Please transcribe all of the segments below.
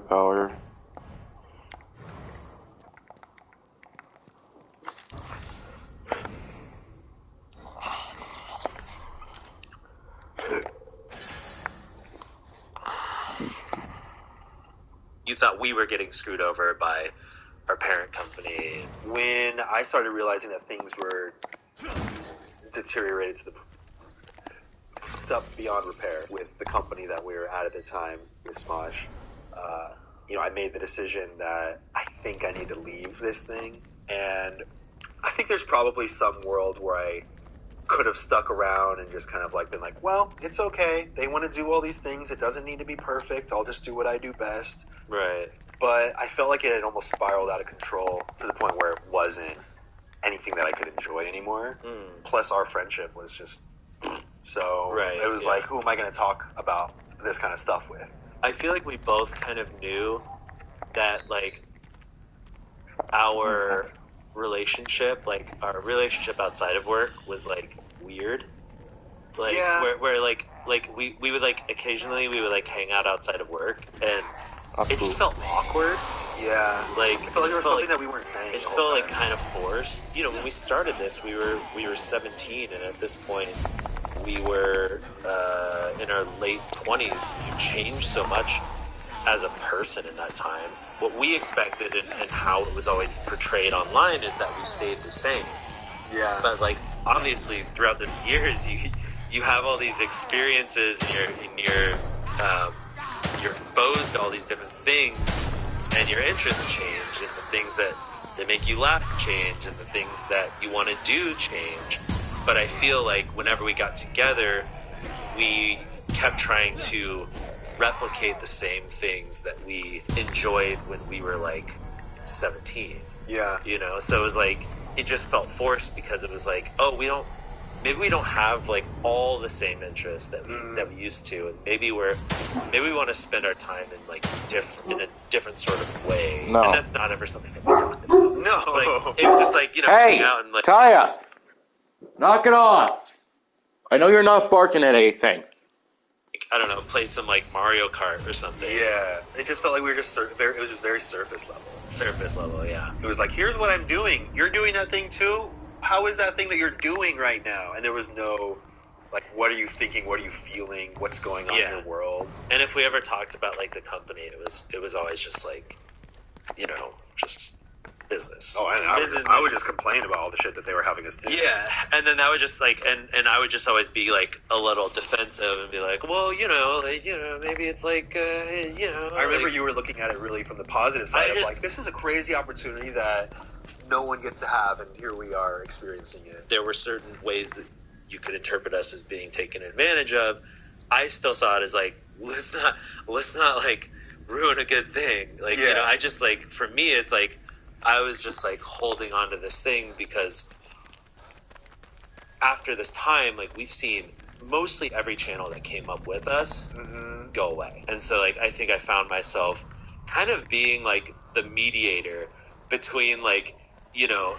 power. You thought we were getting screwed over by our parent company. When I started realizing that things were deteriorated to the up beyond repair with the company that we were at the time, with Smosh, I made the decision that I think I need to leave this thing. And I think there's probably some world where I could have stuck around and just kind of like been like, well, it's okay. They want to do all these things. It doesn't need to be perfect. I'll just do what I do best. Right. But I felt like it had almost spiraled out of control to the point where it wasn't anything that I could enjoy anymore. Plus, our friendship was just so. Right, it was like, who am I going to talk about this kind of stuff with? I feel like we both kind of knew that, like, our relationship outside of work was, like, weird. Like, where like we would, like, occasionally we would, like, hang out outside of work, and it just felt awkward. Yeah. Like, I felt like there was something that we weren't saying. It just felt, like, kind of forced. You know, when we started this, we were 17, and at this point, we were in our late 20s. You changed so much as a person in that time. What we expected and how it was always portrayed online is that we stayed the same. Yeah. But, like, obviously throughout the years, you have all these experiences, and you're exposed to all these different things, and your interests change, and the things that make you laugh change, and the things that you want to do change. But I feel like whenever we got together, we kept trying to replicate the same things that we enjoyed when we were, like, 17. Yeah. You know? So it was like, it just felt forced because it was like, oh, maybe we don't have, like, all the same interests that we used to, and maybe we want to spend our time in, like, in a different sort of way. No. And that's not ever something that we talked about. No. Like, it was just like, Hey, hang out and, like, Kaya, knock it off. I know you're not barking at anything. I don't know, play some, like, Mario Kart or something. Yeah. It just felt like we were just it was just very surface level. Surface level, yeah. It was like, here's what I'm doing. You're doing that thing too? How is that thing that you're doing right now? And there was no, like, what are you thinking? What are you feeling? What's going on in your world? And if we ever talked about, like, the company, it was always just, like, just business. Oh, I would just complain about all the shit that they were having us do. Yeah, and then that would just, like, and I would just always be, like, a little defensive and be like, well, maybe it's like, I remember you were looking at it really from the positive side of, like, this is a crazy opportunity that no one gets to have, and here we are experiencing it. There were certain ways that you could interpret us as being taken advantage of. I still saw it as, like, let's not like, ruin a good thing. Like, I just, like, for me, it's like, I was just, like, holding on to this thing because after this time, like, we've seen mostly every channel that came up with us go away. And so, like, I think I found myself kind of being, like, the mediator between, like, the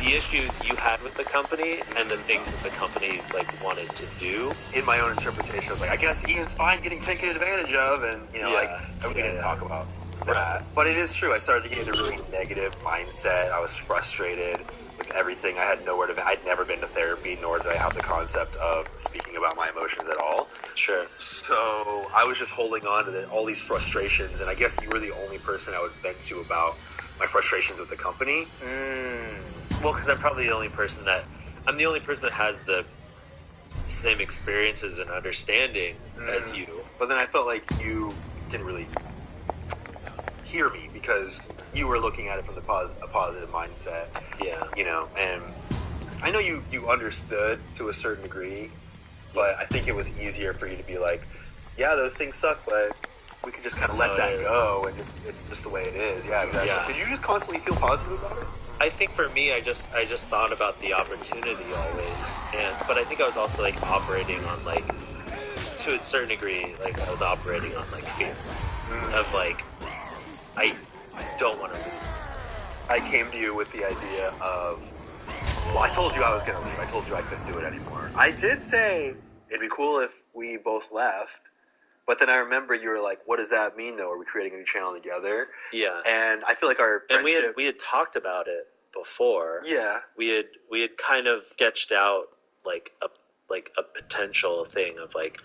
issues you had with the company and the things that the company, like, wanted to do. In my own interpretation, I was like, I guess Ian's fine getting taken advantage of, and, we didn't talk about that. But it is true. I started to get into a really negative mindset. I was frustrated with everything. I had nowhere to. I'd never been to therapy, nor did I have the concept of speaking about my emotions at all. Sure. So I was just holding on to all these frustrations, and I guess you were the only person I would vent to about my frustrations with the company. Well, because I'm probably the only person that has the same experiences and understanding as you. But then I felt like you didn't really hear me because you were looking at it from a positive mindset. Yeah. And I know you understood to a certain degree, but I think it was easier for you to be like, yeah, those things suck, but we could just kind of let that go, and it's just the way it is. Yeah, exactly. Yeah. Did you just constantly feel positive about it? I think for me, I just thought about the opportunity always, but I think I was also, like, operating on, like, to a certain degree, like, I was operating on, like, fear of, like, I don't want to lose this thing. I came to you with the idea of, well, I told you I was going to leave. I told you I couldn't do it anymore. I did say it'd be cool if we both left, But then I remember you were like, what does that mean, though? Are we creating a new channel together? Yeah. And I feel like our friendship... And we had talked about it before. Yeah. We had kind of sketched out like a potential thing of like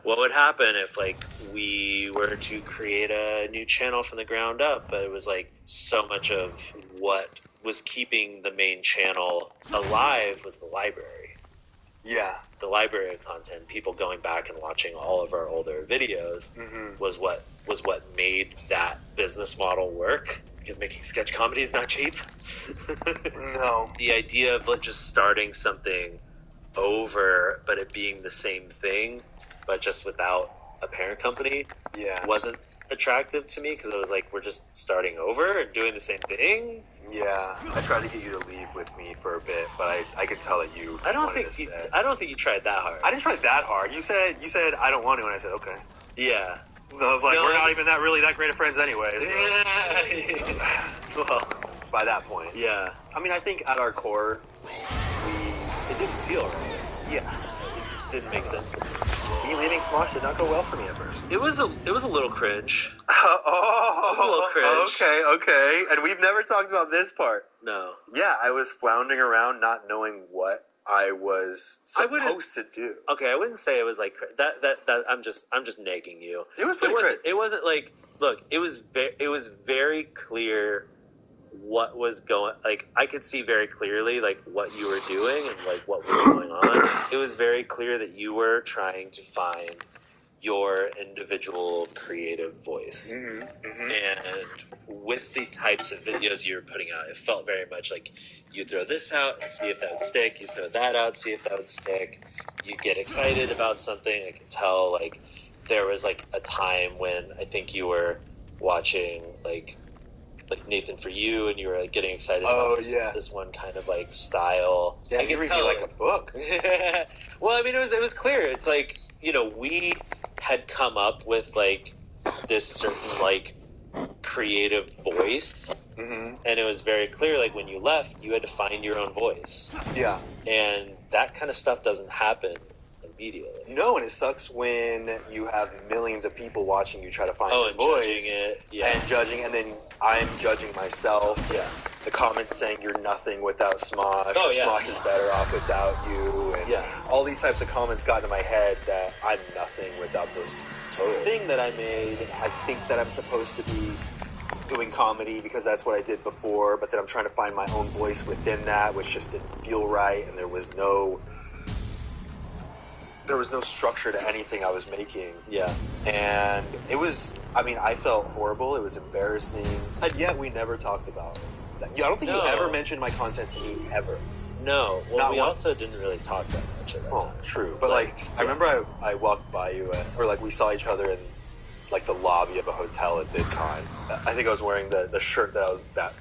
what would happen if like we were to create a new channel from the ground up, but it was like so much of what was keeping the main channel alive was the library. Yeah. The library of content, people going back and watching all of our older videos was what made that business model work, because making sketch comedy is not cheap. No. The idea of just starting something over, but it being the same thing, but just without a parent company, wasn't attractive to me, because I was like, we're just starting over and doing the same thing. Yeah, I tried to get you to leave with me for a bit, but I could tell that you. I don't think you tried that hard. I didn't try that hard. You said I don't want to, and I said okay. Yeah. So I was like, we're not even that great of friends anyway. Well, by that point. Yeah. I mean, I think at our core, it didn't feel right. Yeah. It just didn't make sense to me. Me leaving Smosh did not go well for me at first. It was a little cringe. Oh, a little cringe. Okay. And we've never talked about this part. No. Yeah, I was floundering around, not knowing what I was supposed to do. Okay, I wouldn't say it was like that. I'm just nagging you. It was pretty cringe. It wasn't like, look. It was very clear what was going. Like, I could see very clearly like what you were doing and like what was going on. It was very clear that you were trying to find your individual creative voice. And with the types of videos you were putting out, it felt very much like you throw this out and see if that would stick, you throw that out, see if that would stick, you get excited about something. I could tell like there was like a time when I think you were watching like Nathan For You, and you were like getting excited about this one kind of like style. Yeah, you read me like a book. Well, I mean, it was clear. It's like, you know, we had come up with like this certain like creative voice, and it was very clear like when you left you had to find your own voice. Yeah. And that kind of stuff doesn't happen immediately. No, and it sucks when you have millions of people watching you try to find your voice and judging, and then I'm judging myself. Yeah. The comments saying you're nothing without Smosh. Smosh is better off without you. And all these types of comments got into my head that I'm nothing without this thing that I made. I think that I'm supposed to be doing comedy because that's what I did before, but then I'm trying to find my own voice within that, which just didn't feel right, and there was no structure to anything I was making. Yeah. And it was, I mean, I felt horrible. It was embarrassing. And yet we never talked about it. I don't think you ever mentioned my content to me, ever. No. Well, we also didn't really talk that much at that time. True. But, I remember I walked by you, we saw each other in, like, the lobby of a hotel at VidCon. I think I was wearing the shirt that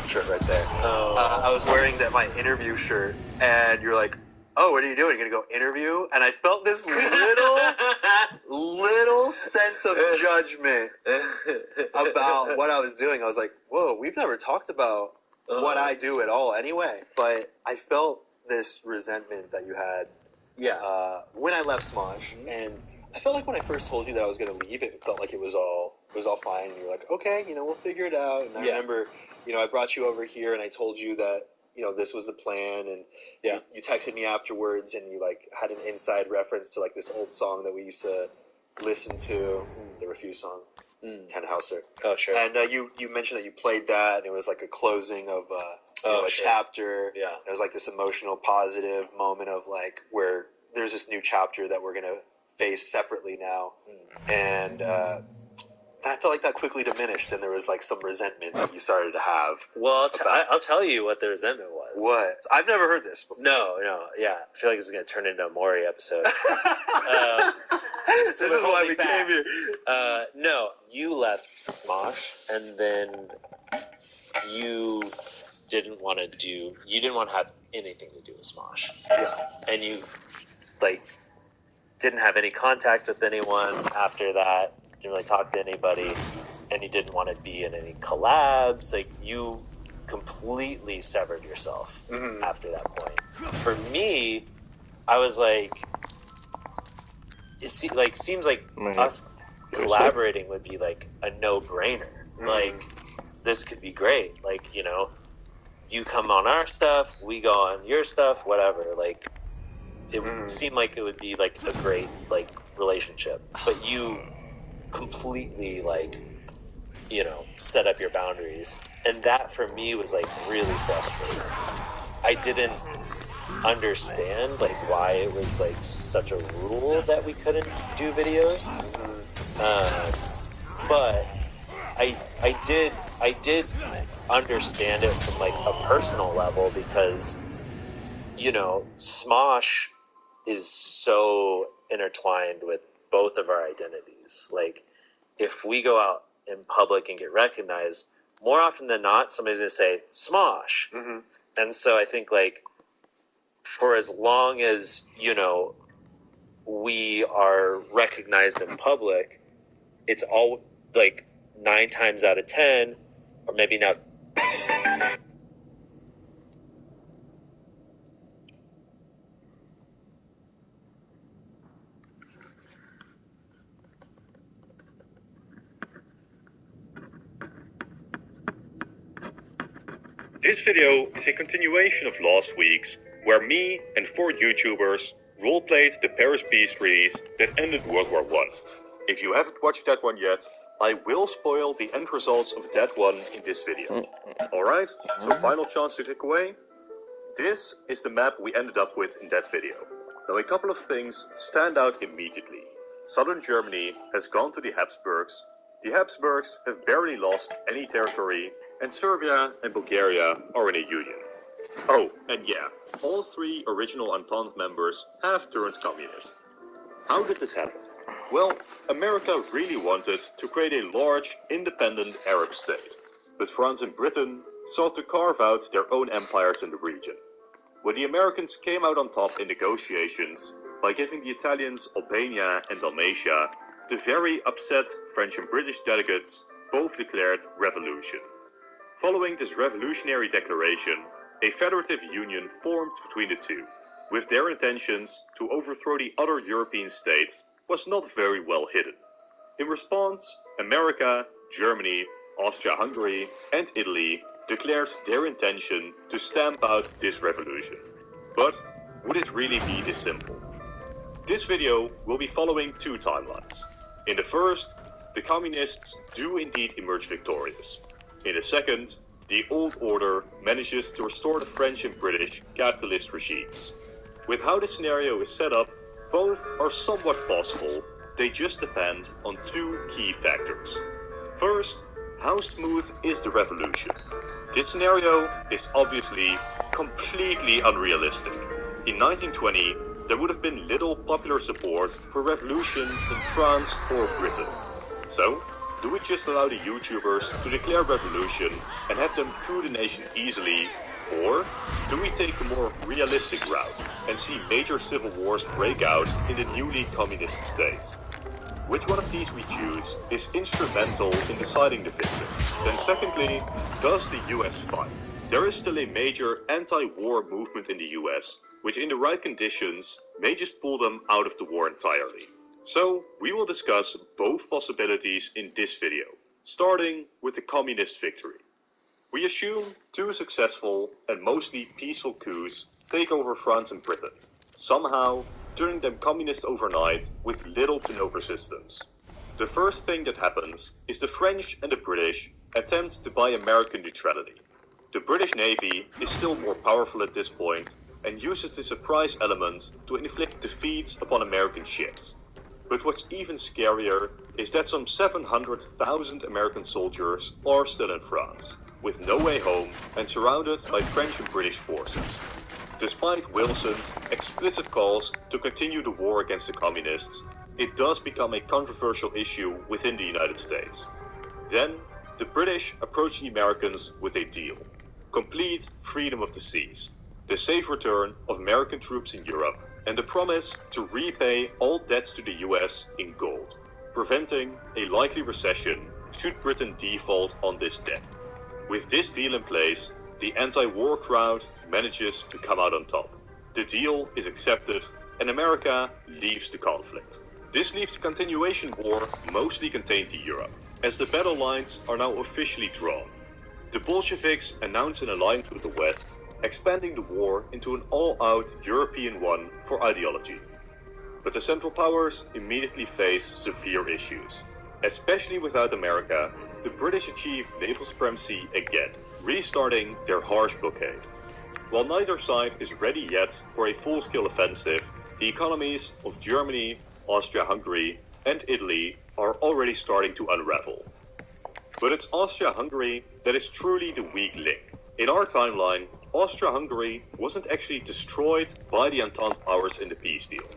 shirt right there. I was wearing my interview shirt, and you're like, oh, what are you doing? You're going to go interview? And I felt this little sense of judgment about what I was doing. I was like, whoa, we've never talked about what I do at all anyway. But I felt this resentment that you had when I left Smosh. And I felt like when I first told you that I was going to leave, it felt like it was all fine. And you were like, okay, we'll figure it out. And I remember, I brought you over here and I told you that, this was the plan, and you texted me afterwards, and you had an inside reference to this old song that we used to listen to, the Refuse song, Ten Houser. Oh, sure. And you mentioned that you played that, and it was like a closing of a chapter. Yeah. It was like this emotional, positive moment of where there's this new chapter that we're gonna face separately now, and I felt like that quickly diminished, and there was some resentment that you started to have. Well, I'll tell you what the resentment was. What? I've never heard this before. No, yeah. I feel like this is going to turn into a Maury episode. This is why we came here. No, you left Smosh, and then you didn't want to have anything to do with Smosh. Yeah. And you, didn't have any contact with anyone after that. Didn't really talk to anybody, and you didn't want to be in any collabs. You completely severed yourself after that point. For me, I was like, seems like Mhm. us collaborating would be like a no-brainer. Like, this could be great. Like, you know, you come on our stuff, we go on your stuff, whatever. Like, it seemed like it would be like a great like relationship. But you completely like, you know, set up your boundaries, and that for me was like really frustrating. I didn't understand like why it was like such a rule that we couldn't do videos, but I did understand it from like a personal level, because, you know, Smosh is so intertwined with both of our identities. Like, if we go out in public and get recognized, more often than not, somebody's going to say Smosh. And so I think, like, for as long as, you know, we are recognized in public, it's all like 9 times out of 10, or maybe now. This video is a continuation of last week's, where me and 4 YouTubers roleplayed the Paris Peace Treaties that ended World War I. If you haven't watched that one yet, I will spoil the end results of that one in this video. Alright, so final chance to take away. This is the map we ended up with in that video. Now, a couple of things stand out immediately. Southern Germany has gone to the Habsburgs. The Habsburgs have barely lost any territory, and Serbia and Bulgaria are in a union. Oh, and yeah, all 3 original Entente members have turned communist. How did this happen? Well, America really wanted to create a large, independent Arab state, but France and Britain sought to carve out their own empires in the region. When the Americans came out on top in negotiations by giving the Italians Albania and Dalmatia, the very upset French and British delegates both declared revolution. Following this revolutionary declaration, a federative union formed between the two, with their intentions to overthrow the other European states was not very well hidden. In response, America, Germany, Austria-Hungary, and Italy declared their intention to stamp out this revolution. But would it really be this simple? This video will be following 2 timelines. In the first, the communists do indeed emerge victorious. In the second, the old order manages to restore the French and British capitalist regimes. With how the scenario is set up, both are somewhat possible. They just depend on 2 key factors. First, how smooth is the revolution? This scenario is obviously completely unrealistic. In 1920, there would have been little popular support for revolution in France or Britain. So, do we just allow the YouTubers to declare revolution and have them coup the nation easily, or do we take a more realistic route and see major civil wars break out in the newly communist states? Which one of these we choose is instrumental in deciding the victor. Then secondly, does the US fight? There is still a major anti-war movement in the US, which in the right conditions may just pull them out of the war entirely. So, we will discuss both possibilities in this video, starting with the communist victory. We assume 2 successful and mostly peaceful coups take over France and Britain, somehow turning them communist overnight with little to no resistance. The first thing that happens is the French and the British attempt to buy American neutrality. The British Navy is still more powerful at this point and uses the surprise element to inflict defeats upon American ships. But what's even scarier is that some 700,000 American soldiers are still in France, with no way home and surrounded by French and British forces. Despite Wilson's explicit calls to continue the war against the communists, it does become a controversial issue within the United States. Then, the British approach the Americans with a deal: complete freedom of the seas, the safe return of American troops in Europe, and the promise to repay all debts to the US in gold, preventing a likely recession should Britain default on this debt. With this deal in place, the anti-war crowd manages to come out on top. The deal is accepted, and America leaves the conflict. This leaves the continuation war mostly contained to Europe, as the battle lines are now officially drawn. The Bolsheviks announce an alliance with the West, expanding the war into an all-out European one for ideology. But the Central Powers immediately face severe issues. Especially without America, the British achieved naval supremacy again, restarting their harsh blockade. While neither side is ready yet for a full-scale offensive, the economies of Germany, Austria-Hungary, and Italy are already starting to unravel. But it's Austria-Hungary that is truly the weak link. In our timeline, Austria-Hungary wasn't actually destroyed by the Entente powers in the peace deal.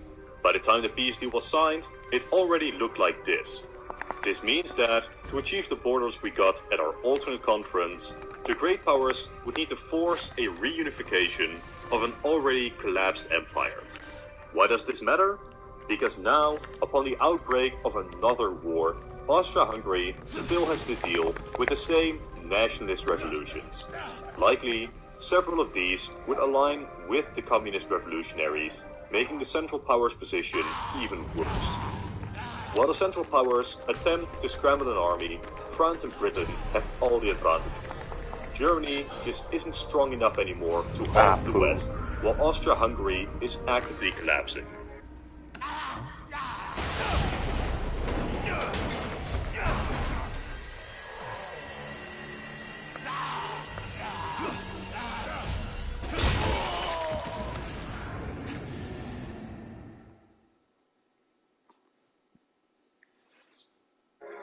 By the time the peace deal was signed, it already looked like this. This means that, to achieve the borders we got at our alternate conference, the great powers would need to force a reunification of an already collapsed empire. Why does this matter? Because now, upon the outbreak of another war, Austria-Hungary still has to deal with the same nationalist revolutions. Likely, several of these would align with the communist revolutionaries, making the Central Powers' position even worse. While the Central Powers attempt to scramble an army, France and Britain have all the advantages. Germany just isn't strong enough anymore to halt the West, while Austria-Hungary is actively collapsing.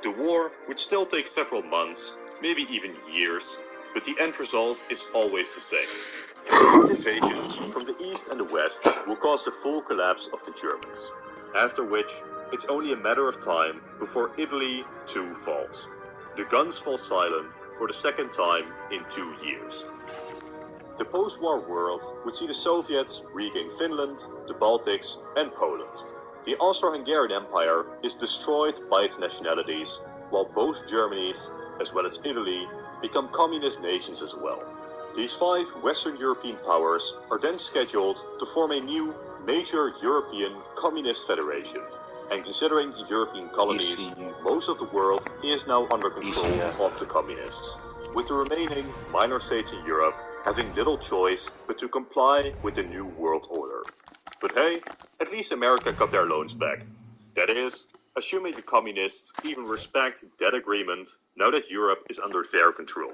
The war would still take several months, maybe even years, but the end result is always the same. Invasions from the east and the west will cause the full collapse of the Germans, after which it's only a matter of time before Italy too falls. The guns fall silent for the second time in 2 years. The post-war world would see the Soviets regain Finland, the Baltics, and Poland. The Austro-Hungarian Empire is destroyed by its nationalities, while both Germanys, as well as Italy, become communist nations as well. These 5 Western European powers are then scheduled to form a new major European Communist Federation. And considering the European colonies, most of the world is now under control of the communists, with the remaining minor states in Europe having little choice but to comply with the new world order. But hey, at least America got their loans back. That is, assuming the communists even respect that agreement now that Europe is under their control.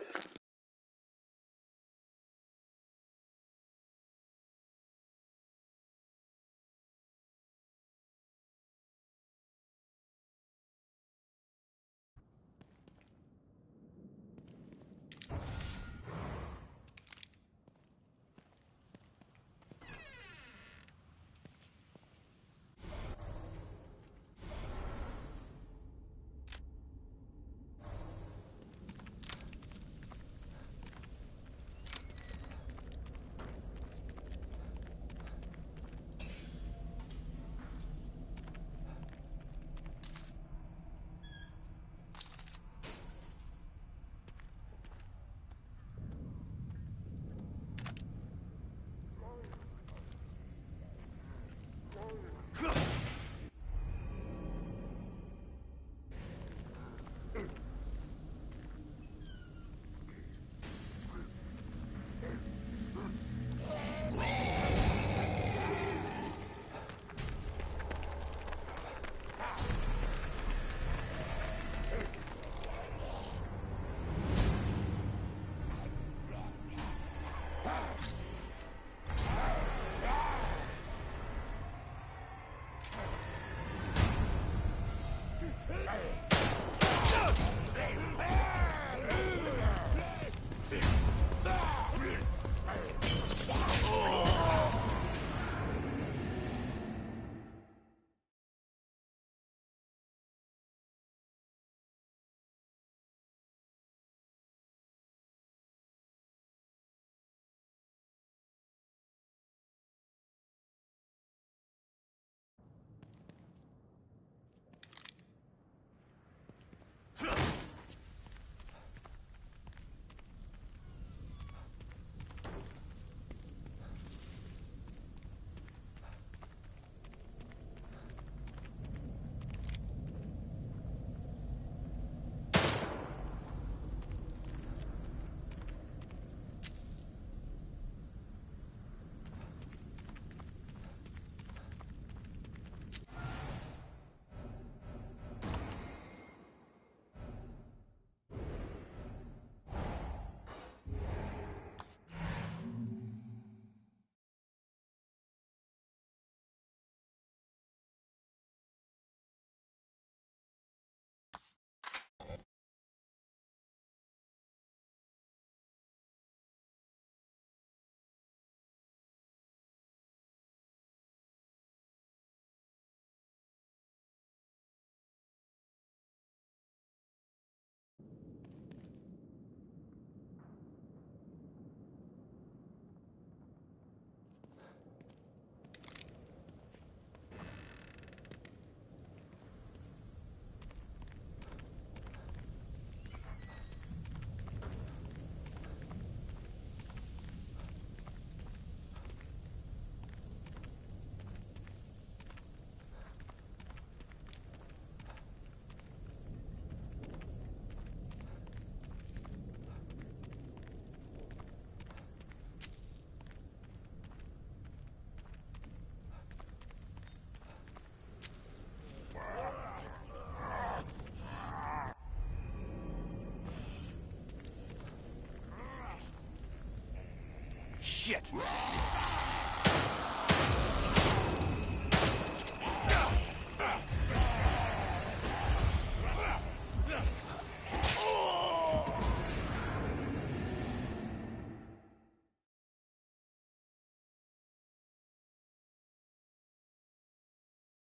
shit.